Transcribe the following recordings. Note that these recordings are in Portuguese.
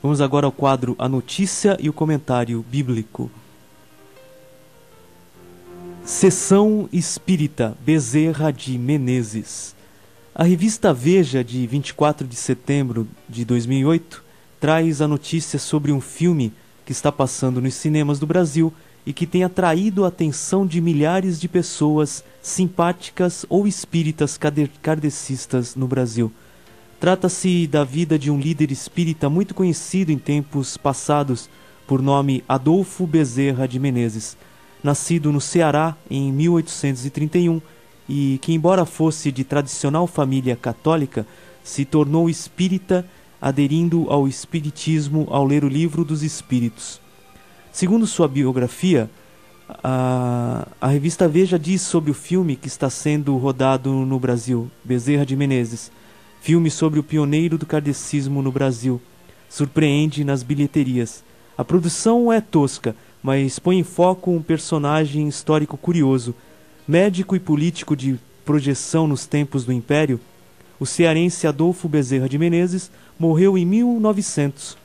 Vamos agora ao quadro A Notícia e o Comentário Bíblico. Sessão Espírita Bezerra de Menezes. A revista Veja, de 24 de setembro de 2008, traz a notícia sobre um filme que está passando nos cinemas do Brasil e que tem atraído a atenção de milhares de pessoas simpáticas ou espíritas kardecistas no Brasil. Trata-se da vida de um líder espírita muito conhecido em tempos passados, por nome Adolfo Bezerra de Menezes, nascido no Ceará em 1831 e que, embora fosse de tradicional família católica, se tornou espírita, aderindo ao espiritismo ao ler o Livro dos Espíritos. Segundo sua biografia, a revista Veja diz sobre o filme que está sendo rodado no Brasil, Bezerra de Menezes, filme sobre o pioneiro do kardecismo no Brasil, surpreende nas bilheterias. A produção é tosca, mas põe em foco um personagem histórico curioso. Médico e político de projeção nos tempos do Império, o cearense Adolfo Bezerra de Menezes morreu em 1900,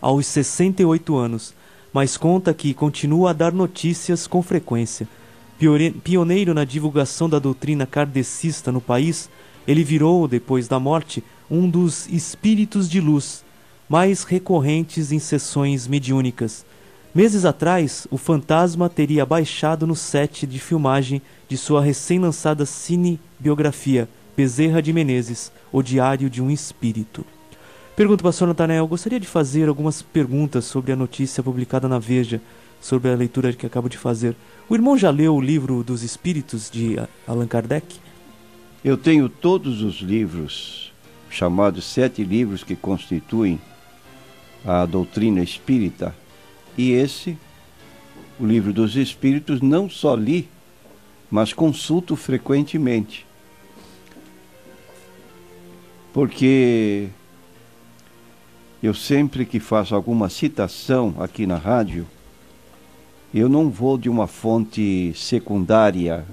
aos 68 anos, mas conta que continua a dar notícias com frequência. Pioneiro na divulgação da doutrina kardecista no país, ele virou, depois da morte, um dos espíritos de luz mais recorrentes em sessões mediúnicas. Meses atrás, o fantasma teria baixado no set de filmagem de sua recém-lançada cinebiografia, Bezerra de Menezes, O Diário de um Espírito. Pergunto, pastor Natanael, gostaria de fazer algumas perguntas sobre a notícia publicada na Veja, sobre a leitura que acabo de fazer. O irmão já leu o Livro dos Espíritos, de Allan Kardec? Eu tenho todos os livros, chamados 7 livros que constituem a doutrina espírita, e esse, o Livro dos Espíritos, não só li, mas consulto frequentemente. Porque eu sempre que faço alguma citação aqui na rádio, eu não vou de uma fonte secundária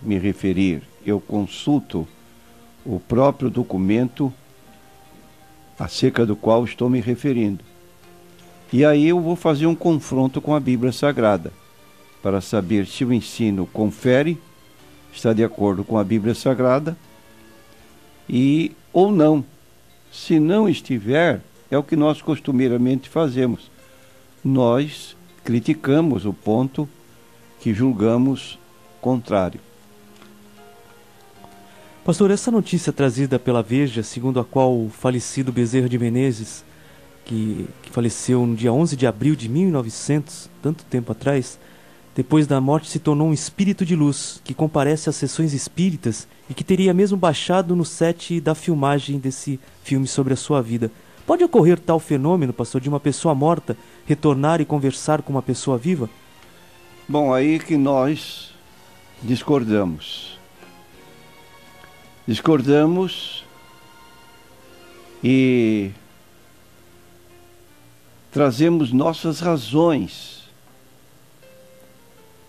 me referir. Eu consulto o próprio documento acerca do qual estou me referindo. E aí eu vou fazer um confronto com a Bíblia Sagrada, para saber se o ensino confere, está de acordo com a Bíblia Sagrada, ou não. Se não estiver, é o que nós costumeiramente fazemos. Nós criticamos o ponto que julgamos contrário. Pastor, essa notícia trazida pela Veja, segundo a qual o falecido Bezerra de Menezes, que faleceu no dia 11 de abril de 1900, tanto tempo atrás, depois da morte se tornou um espírito de luz, que comparece às sessões espíritas e que teria mesmo baixado no set da filmagem desse filme sobre a sua vida. Pode ocorrer tal fenômeno, pastor, de uma pessoa morta retornar e conversar com uma pessoa viva? Bom, aí que nós discordamos. E trazemos nossas razões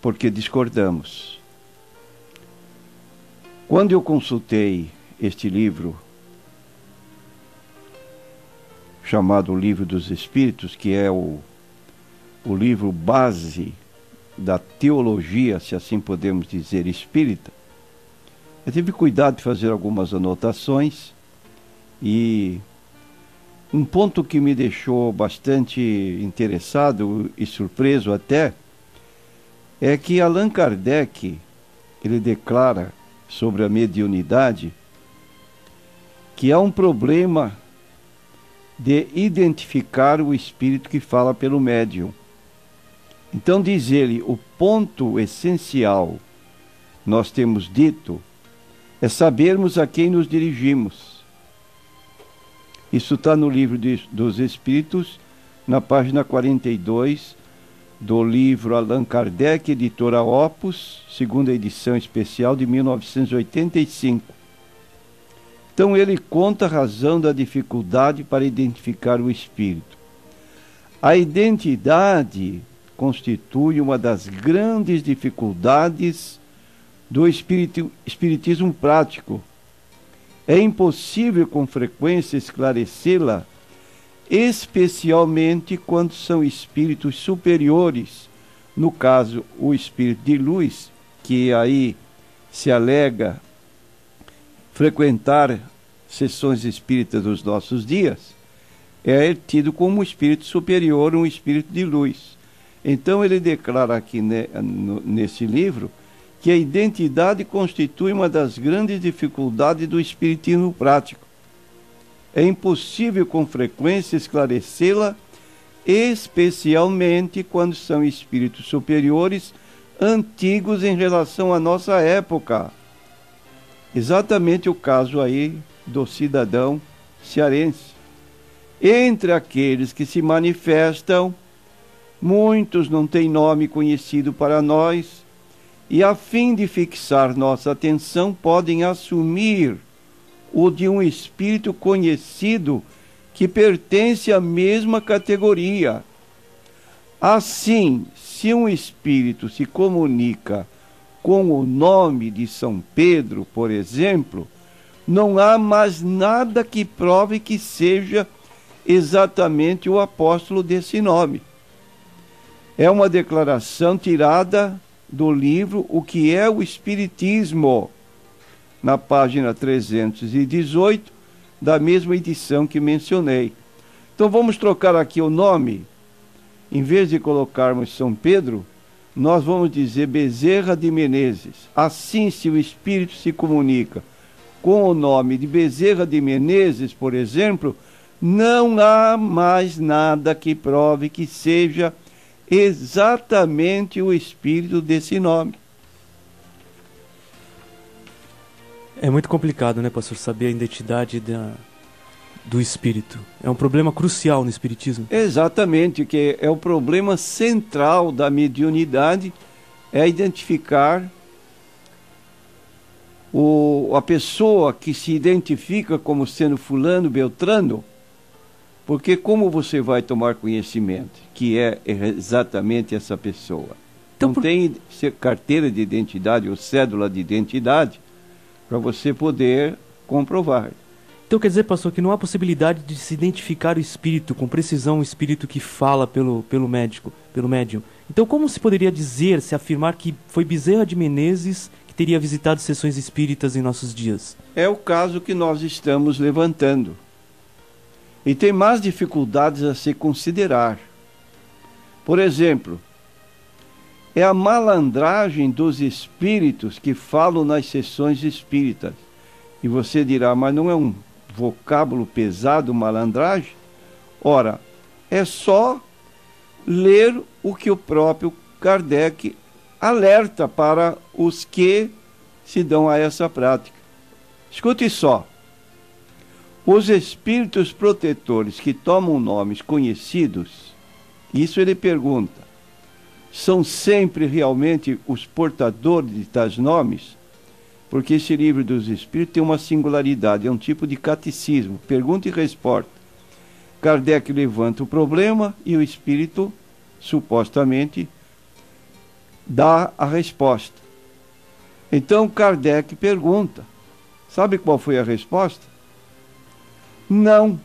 porque discordamos. Quando eu consultei este livro, chamado O Livro dos Espíritos, que é o livro base da teologia, se assim podemos dizer, espírita, eu tive cuidado de fazer algumas anotações, e um ponto que me deixou bastante interessado e surpreso até, é que Allan Kardec, ele declara sobre a mediunidade que há um problema de identificar o espírito que fala pelo médium. Então, diz ele, o ponto essencial, nós temos dito, é sabermos a quem nos dirigimos. Isso está no Livro dos Espíritos, na página 42 do livro Allan Kardec, editora Opus, segunda edição especial de 1985. Então ele conta a razão da dificuldade para identificar o espírito. A identidade constitui uma das grandes dificuldades do espiritismo prático. É impossível com frequência esclarecê-la especialmente quando são espíritos superiores, no caso, o espírito de luz, que aí se alega frequentar sessões espíritas dos nossos dias, é tido como um espírito superior, um espírito de luz. Então ele declara aqui nesse livro que a identidade constitui uma das grandes dificuldades do espiritismo prático. É impossível com frequência esclarecê-la, especialmente quando são espíritos superiores antigos em relação à nossa época. Exatamente o caso aí do cidadão cearense. Entre aqueles que se manifestam, muitos não têm nome conhecido para nós, e a fim de fixar nossa atenção podem assumir o de um espírito conhecido que pertence à mesma categoria. Assim, se um espírito se comunica com o nome de São Pedro, por exemplo, não há mais nada que prove que seja exatamente o apóstolo desse nome. É uma declaração tirada do livro O que é o Espiritismo, na página 318 da mesma edição que mencionei. Então vamos trocar aqui o nome. Em vez de colocarmos São Pedro, nós vamos dizer Bezerra de Menezes. Assim, se o espírito se comunica com o nome de Bezerra de Menezes, por exemplo, não há mais nada que prove que seja exatamente o espírito desse nome. É muito complicado, né, pastor, saber a identidade do espírito. É um problema crucial no espiritismo. Exatamente, que é o problema central da mediunidade, é identificar a pessoa que se identifica como sendo fulano, beltrano, porque como você vai tomar conhecimento que é exatamente essa pessoa? Então, não tem carteira de identidade ou cédula de identidade para você poder comprovar. Então quer dizer, pastor, que não há possibilidade de se identificar o espírito com precisão, o espírito que fala pelo médium. Então como se poderia dizer, se afirmar que foi Bezerra de Menezes que teria visitado sessões espíritas em nossos dias? É o caso que nós estamos levantando. E tem mais dificuldades a se considerar. Por exemplo, é a malandragem dos espíritos que falam nas sessões espíritas. E você dirá, mas não é um vocábulo pesado, malandragem? Ora, é só ler o que o próprio Kardec alerta para os que se dão a essa prática. Escute só. Os espíritos protetores que tomam nomes conhecidos, isso ele pergunta, são sempre realmente os portadores de tais nomes? Porque esse livro dos Espíritos tem uma singularidade, é um tipo de catecismo, pergunta e resposta. Kardec levanta o problema e o Espírito, supostamente, dá a resposta. Então Kardec pergunta, sabe qual foi a resposta? Não.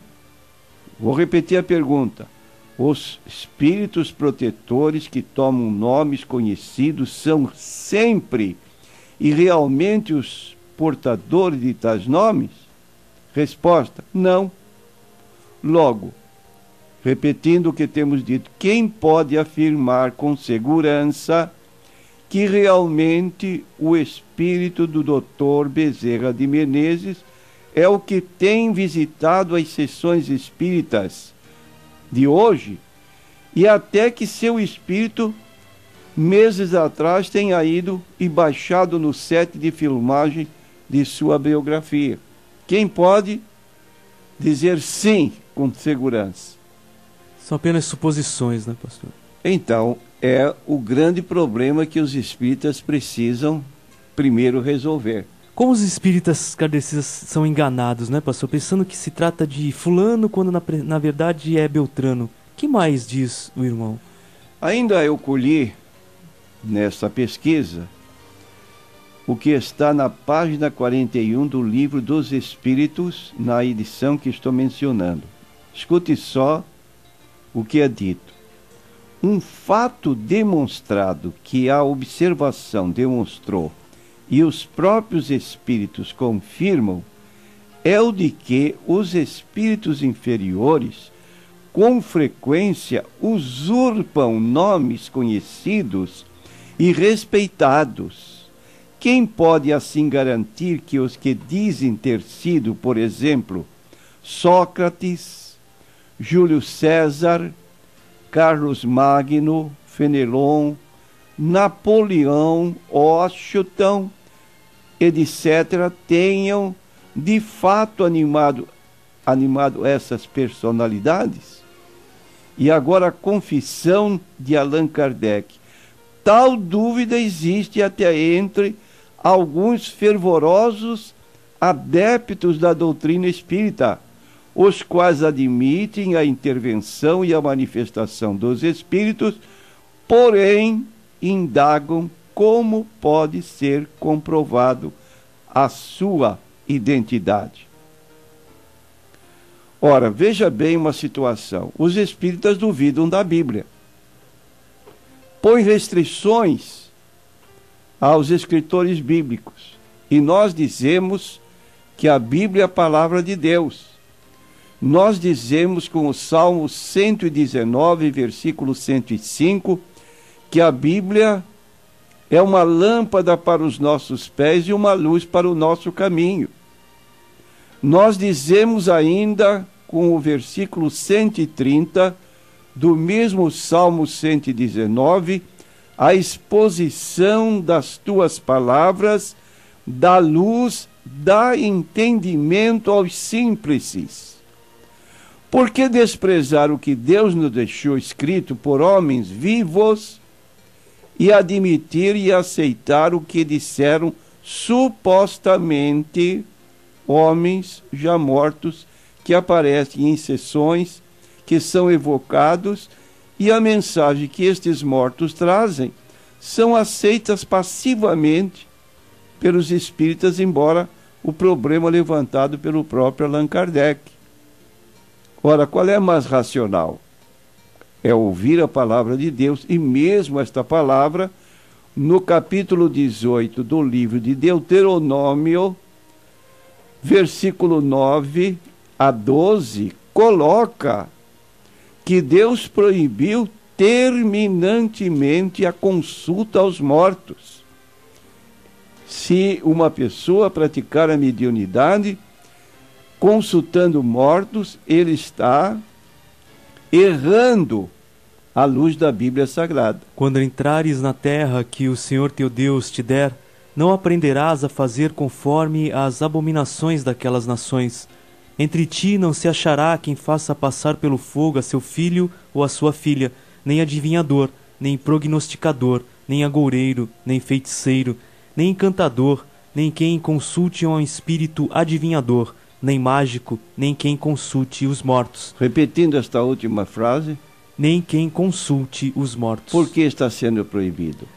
Vou repetir a pergunta. Os espíritos protetores que tomam nomes conhecidos são sempre e realmente os portadores de tais nomes? Resposta: não. Logo, repetindo o que temos dito, quem pode afirmar com segurança que realmente o espírito do Dr. Bezerra de Menezes é o que tem visitado as sessões espíritas de hoje, e até que seu espírito, meses atrás, tenha ido e baixado no set de filmagem de sua biografia? Quem pode dizer sim com segurança? São apenas suposições, né, pastor? Então, é o grande problema que os espíritas precisam primeiro resolver. Como os espíritas kardecistas são enganados, né, pastor? Pensando que se trata de fulano, quando na verdade é Beltrano. Que mais diz o irmão? Ainda eu colhi, nessa pesquisa, o que está na página 41 do Livro dos Espíritos, na edição que estou mencionando. Escute só o que é dito. Um fato demonstrado que a observação demonstrou e os próprios espíritos confirmam é o de que os espíritos inferiores, com frequência, usurpam nomes conhecidos e respeitados. Quem pode assim garantir que os que dizem ter sido, por exemplo, Sócrates, Júlio César, Carlos Magno, Fenelon, Napoleão, Washington, etc., tenham de fato animado essas personalidades? E agora a confissão de Allan Kardec. Tal dúvida existe até entre alguns fervorosos adeptos da doutrina espírita, os quais admitem a intervenção e a manifestação dos espíritos, porém indagam como pode ser comprovado a sua identidade. Ora, veja bem uma situação. Os espíritas duvidam da Bíblia. Põe restrições aos escritores bíblicos. E nós dizemos que a Bíblia é a palavra de Deus. Nós dizemos com o Salmo 119, versículo 105, que a Bíblia é uma lâmpada para os nossos pés e uma luz para o nosso caminho. Nós dizemos ainda, com o versículo 130 do mesmo Salmo 119, a exposição das tuas palavras dá luz, dá entendimento aos simples. Por que desprezar o que Deus nos deixou escrito por homens vivos e admitir e aceitar o que disseram supostamente homens já mortos, que aparecem em sessões, que são evocados, e a mensagem que estes mortos trazem são aceitas passivamente pelos espíritas, embora o problema levantado pelo próprio Allan Kardec. Ora, qual é mais racional? É ouvir a palavra de Deus, e mesmo esta palavra, no capítulo 18 do livro de Deuteronômio, versículo 9 a 12, coloca que Deus proibiu terminantemente a consulta aos mortos. Se uma pessoa praticar a mediunidade consultando mortos, ele está errando à luz da Bíblia Sagrada. Quando entrares na terra que o Senhor teu Deus te der, não aprenderás a fazer conforme as abominações daquelas nações. Entre ti não se achará quem faça passar pelo fogo a seu filho ou a sua filha, nem adivinhador, nem prognosticador, nem agoureiro, nem feiticeiro, nem encantador, nem quem consulte um espírito adivinhador, nem mágico, nem quem consulte os mortos. Repetindo esta última frase. Nem quem consulte os mortos. Por que está sendo proibido?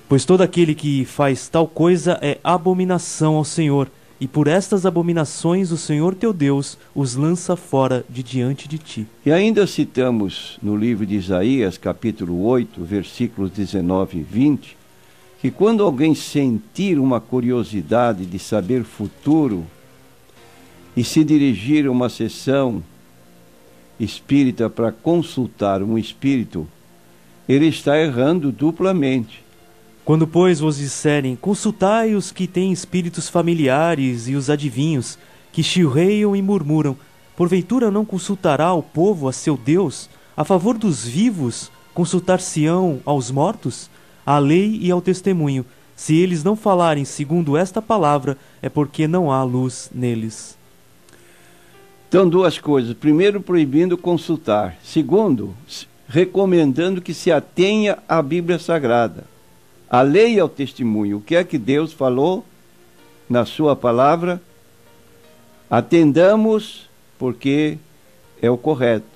Pois todo aquele que faz tal coisa é abominação ao Senhor, e por estas abominações o Senhor teu Deus os lança fora de diante de ti. E ainda citamos no livro de Isaías, capítulo 8, versículos 19 e 20, que quando alguém sentir uma curiosidade de saber futuro e se dirigir a uma sessão espírita para consultar um espírito, ele está errando duplamente. Quando, pois, vos disserem, consultai os que têm espíritos familiares e os adivinhos, que chilreiam e murmuram, porventura não consultará o povo a seu Deus? A favor dos vivos, consultar-se-ão aos mortos? À lei e ao testemunho. Se eles não falarem segundo esta palavra, é porque não há luz neles. Então, duas coisas. Primeiro, proibindo consultar. Segundo, recomendando que se atenha à Bíblia Sagrada. A lei e ao testemunho. O que é que Deus falou na sua palavra? Atendamos, porque é o correto.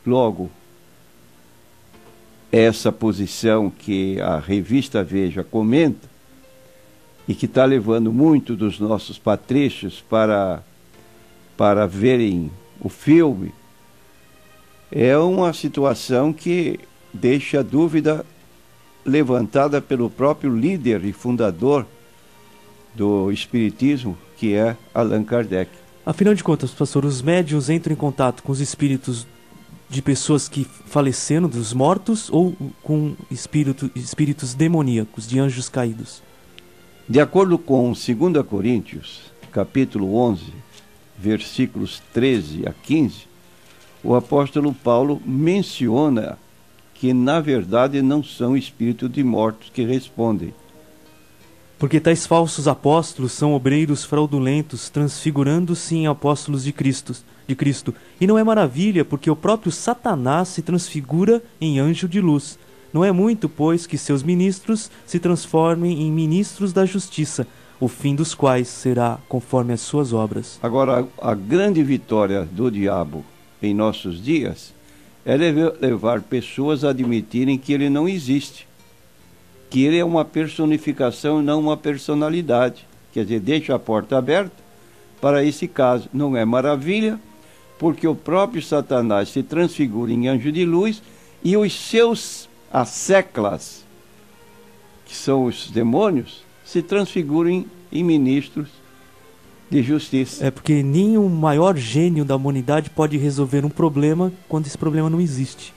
Logo, essa posição que a revista Veja comenta, e que está levando muito dos nossos patricios para para verem o filme, é uma situação que deixa a dúvida levantada pelo próprio líder e fundador do Espiritismo, que é Allan Kardec. Afinal de contas, pastor, os médiuns entram em contato com os espíritos de pessoas que faleceram, dos mortos, ou com espíritos demoníacos, de anjos caídos? De acordo com 2 Coríntios, capítulo 11, versículos 13 a 15, o apóstolo Paulo menciona que, na verdade, não são espíritos de mortos que respondem. Porque tais falsos apóstolos são obreiros fraudulentos, transfigurando-se em apóstolos de Cristo. E não é maravilha, porque o próprio Satanás se transfigura em anjo de luz. Não é muito, pois, que seus ministros se transformem em ministros da justiça, o fim dos quais será conforme as suas obras. Agora, a grande vitória do diabo em nossos dias é levar pessoas a admitirem que ele não existe, que ele é uma personificação e não uma personalidade. Quer dizer, deixa a porta aberta para esse caso. Não é maravilha, porque o próprio Satanás se transfigura em anjo de luz e os seus asseclas, que são os demônios, se transfiguram em ministros de justiça. É porque nem o maior gênio da humanidade pode resolver um problema quando esse problema não existe.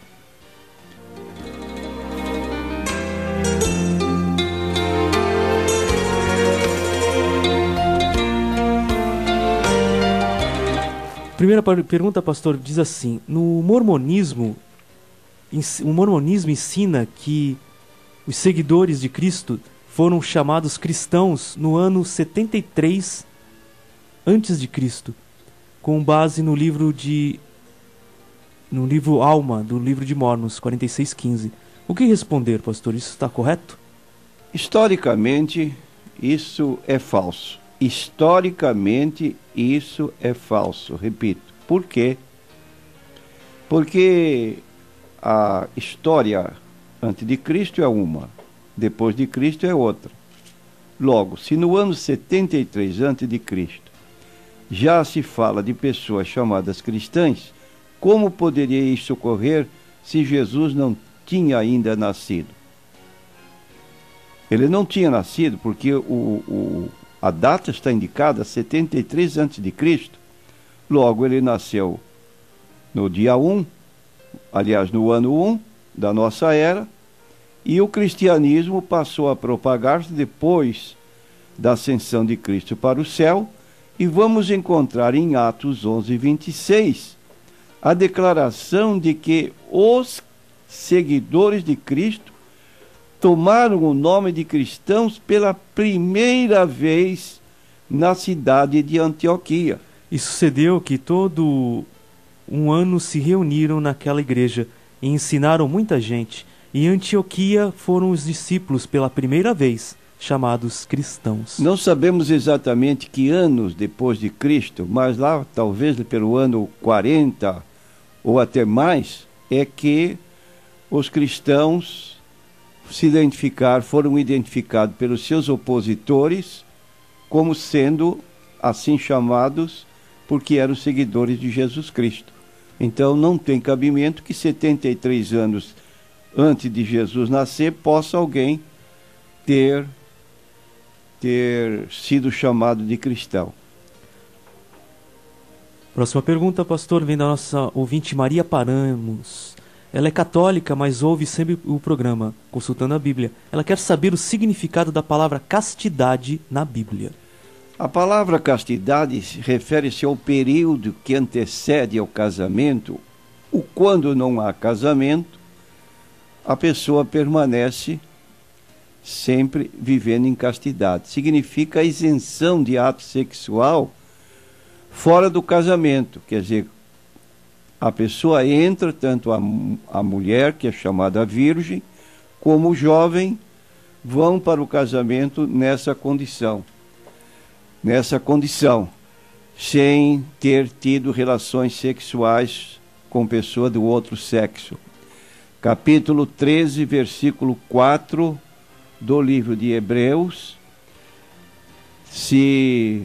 Primeira pergunta, pastor, diz assim: o mormonismo ensina que os seguidores de Cristo foram chamados cristãos no ano 73 antes de Cristo, com base no livro Alma, do livro de Mormons, 46:15. O que responder, pastor? Isso está correto? Historicamente, isso é falso. Historicamente, isso é falso. Repito. Por quê? Porque a história antes de Cristo é uma, depois de Cristo é outra. Logo, se no ano 73 antes de Cristo já se fala de pessoas chamadas cristãs, como poderia isso ocorrer se Jesus não tinha ainda nascido? Ele não tinha nascido porque a data está indicada 73 a.C. Logo, ele nasceu no dia 1, aliás, no ano 1 da nossa era, e o cristianismo passou a propagar-se depois da ascensão de Cristo para o céu, e vamos encontrar em Atos 11:26 a declaração de que os seguidores de Cristo tomaram o nome de cristãos pela primeira vez na cidade de Antioquia. E sucedeu que todo um ano se reuniram naquela igreja e ensinaram muita gente. E em Antioquia foram os discípulos pela primeira vez chamados cristãos. Não sabemos exatamente que anos depois de Cristo, mas lá talvez pelo ano 40 ou até mais, é que os cristãos foram identificados pelos seus opositores como sendo assim chamados porque eram seguidores de Jesus Cristo. Então não tem cabimento que 73 anos antes de Jesus nascer possa alguém ter sido chamado de cristão. Próxima pergunta, pastor, vem da nossa ouvinte Maria Paramos. Ela é católica, mas ouve sempre o programa, consultando a Bíblia. Ela quer saber o significado da palavra castidade na Bíblia. A palavra castidade refere-se ao período que antecede ao casamento, ou quando não há casamento, a pessoa permanece sempre vivendo em castidade. Significa a isenção de ato sexual fora do casamento. Quer dizer, a pessoa entra, tanto a mulher, que é chamada virgem, como o jovem, vão para o casamento nessa condição, sem ter tido relações sexuais com pessoa do outro sexo. Capítulo 13, versículo 4 do livro de Hebreus. Se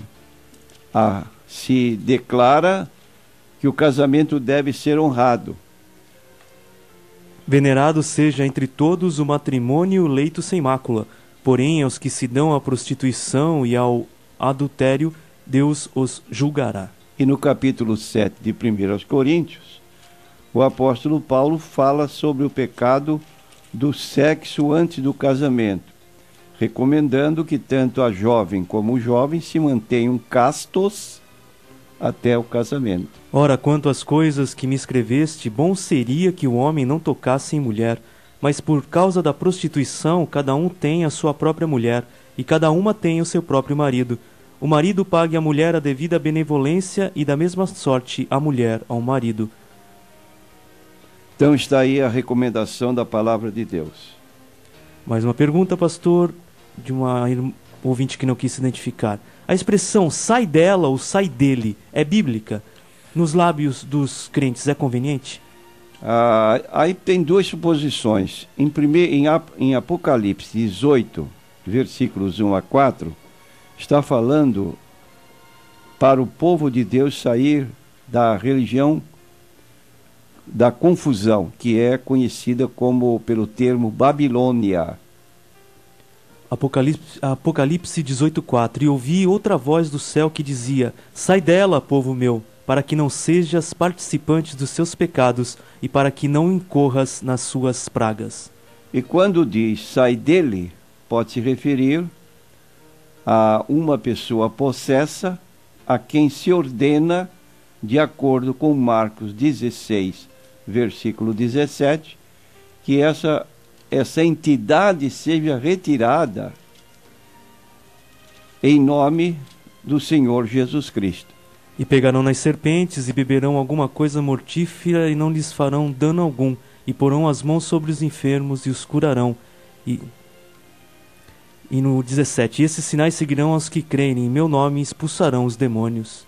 se declara que o casamento deve ser honrado. Venerado seja entre todos o matrimônio e o leito sem mácula, porém aos que se dão à prostituição e ao adultério, Deus os julgará. E no capítulo 7 de 1 Coríntios, o apóstolo Paulo fala sobre o pecado do sexo antes do casamento, recomendando que tanto a jovem como o jovem se mantenham castos até o casamento. Ora, quanto às coisas que me escreveste, bom seria que o homem não tocasse em mulher, mas por causa da prostituição, cada um tem a sua própria mulher, e cada uma tem o seu próprio marido. O marido pague à mulher a devida benevolência, e da mesma sorte a mulher ao marido. Então está aí a recomendação da palavra de Deus. Mais uma pergunta, pastor, de uma ouvinte que não quis se identificar. A expressão sai dela ou sai dele é bíblica? Nos lábios dos crentes é conveniente? Aí tem duas suposições. Em Apocalipse 18, versículos 1 a 4, está falando para o povo de Deus sair da religião da confusão, que é conhecida pelo termo Babilônia. Apocalipse 18:4. E ouvi outra voz do céu que dizia: sai dela, povo meu, para que não sejas participante dos seus pecados e para que não incorras nas suas pragas. E quando diz sai dele, pode se referir a uma pessoa possessa a quem se ordena, de acordo com Marcos 16, versículo 17, que essa entidade seja retirada em nome do Senhor Jesus Cristo. E pegarão nas serpentes e beberão alguma coisa mortífera e não lhes farão dano algum, e porão as mãos sobre os enfermos e os curarão. E no 17, esses sinais seguirão aos que crerem, em meu nome expulsarão os demônios.